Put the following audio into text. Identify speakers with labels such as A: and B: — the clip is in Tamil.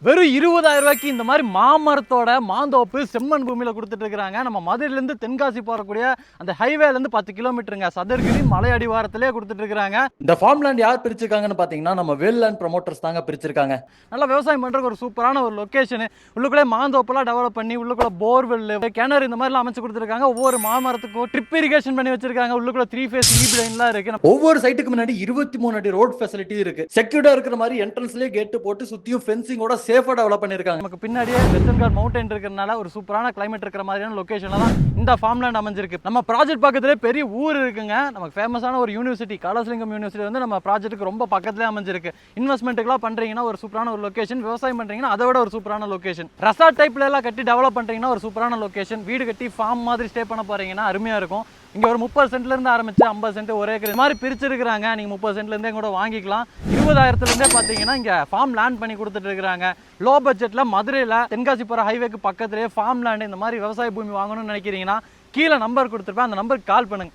A: வெறும் 20,000 ரூபாய்க்கு இந்த மாதிரி மாமரத்தோட மாந்தோப்பு செம்மண் பூமியில கொடுத்துட்டு இருக்காங்க. நம்ம மதுரையிலேருந்து தென்காசி போகக்கூடிய அந்த ஹைவேலேருந்து 10 கிலோமீட்டருங்க. சதுரகிரி மலை அடிவாரத்திலே கொடுத்துட்டு இருக்காங்க. இந்த ஃபார்ம் லேண்ட் யார் பிரிச்சிருக்காங்கன்னு பார்த்தீங்கன்னா நம்ம வேல் லேண்ட் ப்ரமோட்டர்ஸ் தாங்க பிரிச்சிருக்காங்க. நல்லா விவசாயம் பண்ணுறதுக்கு ஒரு சூப்பரான ஒரு லொக்கேஷன். உள்ளுக்குள்ளே மாந்தோப்பெல்லாம் டெவலப் பண்ணி உள்ளுக்குள்ள போர்வெல் கிணறு இந்த மாதிரிலாம் அமைச்சு கொடுத்துருக்காங்க. ஒவ்வொரு மாமரத்துக்கும் ட்ரிப் இரிகேஷன் பண்ணி வச்சிருக்காங்க. உள்ளுக்குள்ள 3 ஃபேஸ் ஈபி லைன்லாம் இருக்கு. ஒவ்வொரு சைட்டுக்கு முன்னாடி 23 அடி ரோட் ஃபெசிலிட்டி இருக்கு. செக்யூர்டா இருக்கிற மாதிரி என்ட்ரன்ஸ்லேயே கேட் போட்டு சுத்தியும் ஃபென்சிங்கோட சேஃபா டெவலப் பண்ணிருக்காங்க. நமக்கு பின்னாடியே வெஸ்டர்ன் காட் மவுண்டன் இருக்கறனால ஒரு சூப்பரான கிளைமேட் இருக்கிற மாதிரியான லொகேஷன்ல தான் இந்த ஃபார்ம் லேண்ட் அமைஞ்சிருக்கு. நம்ம ப்ராஜெக்ட் பக்கத்திலே பெரிய ஊர் இருக்குங்க. நமக்கு ஃபேமஸான ஒரு யூனிவர்சிட்டி காலசலிங்கம் யூனிவர்சிட்டி வந்து நம்ம ப்ராஜெக்ட்டுக்கு ரொம்ப பக்கத்திலே அமைஞ்சிருக்கு. இன்வெஸ்ட்மெண்ட்டுக்குலாம் பண்றீங்கன்னா ஒரு சூப்பரான ஒரு லொகேஷன், விவசாயம் பண்றீங்கன்னா அதை விட ஒரு சூப்பரான லொகேஷன், ரெசார்ட் டைப்ல எல்லாம் கட்டி டெவலப் பண்றீங்கன்னா ஒரு சூப்பரான லொகேஷன், வீடு கட்டி ஃபார்ம் மாதிரி ஸ்டே பண்ண போறீங்கன்னா அருமையா இருக்கும். இங்க ஒரு 30 சென்ட்ல இருந்து ஆரம்பிச்சு 50 சென்ட் ஒரே ஏக்கர் மாதிரி பிரிச்சிருக்காங்க. நீங்க 30 சென்ட்ல இருந்தே கூட வாங்கிக்கலாம். 20,000ல இருந்தே பாத்தீங்கன்னா இங்க ஃபார்ம் லேண்ட் பண்ணி கொடுத்துட்டு இருக்காங்க. லோ பட்ஜெட்ல மதுரையில தென்காசி போற ஹைவேக்கு பக்கத்திலேயே ஃபார்ம் லேண்ட் இந்த மாதிரி விவசாய பூமி வாங்கணும்னு நினைக்கிறீங்கன்னா கீழே நம்பர் கொடுத்துருப்பேன், அந்த நம்பருக்கு கால் பண்ணுங்க.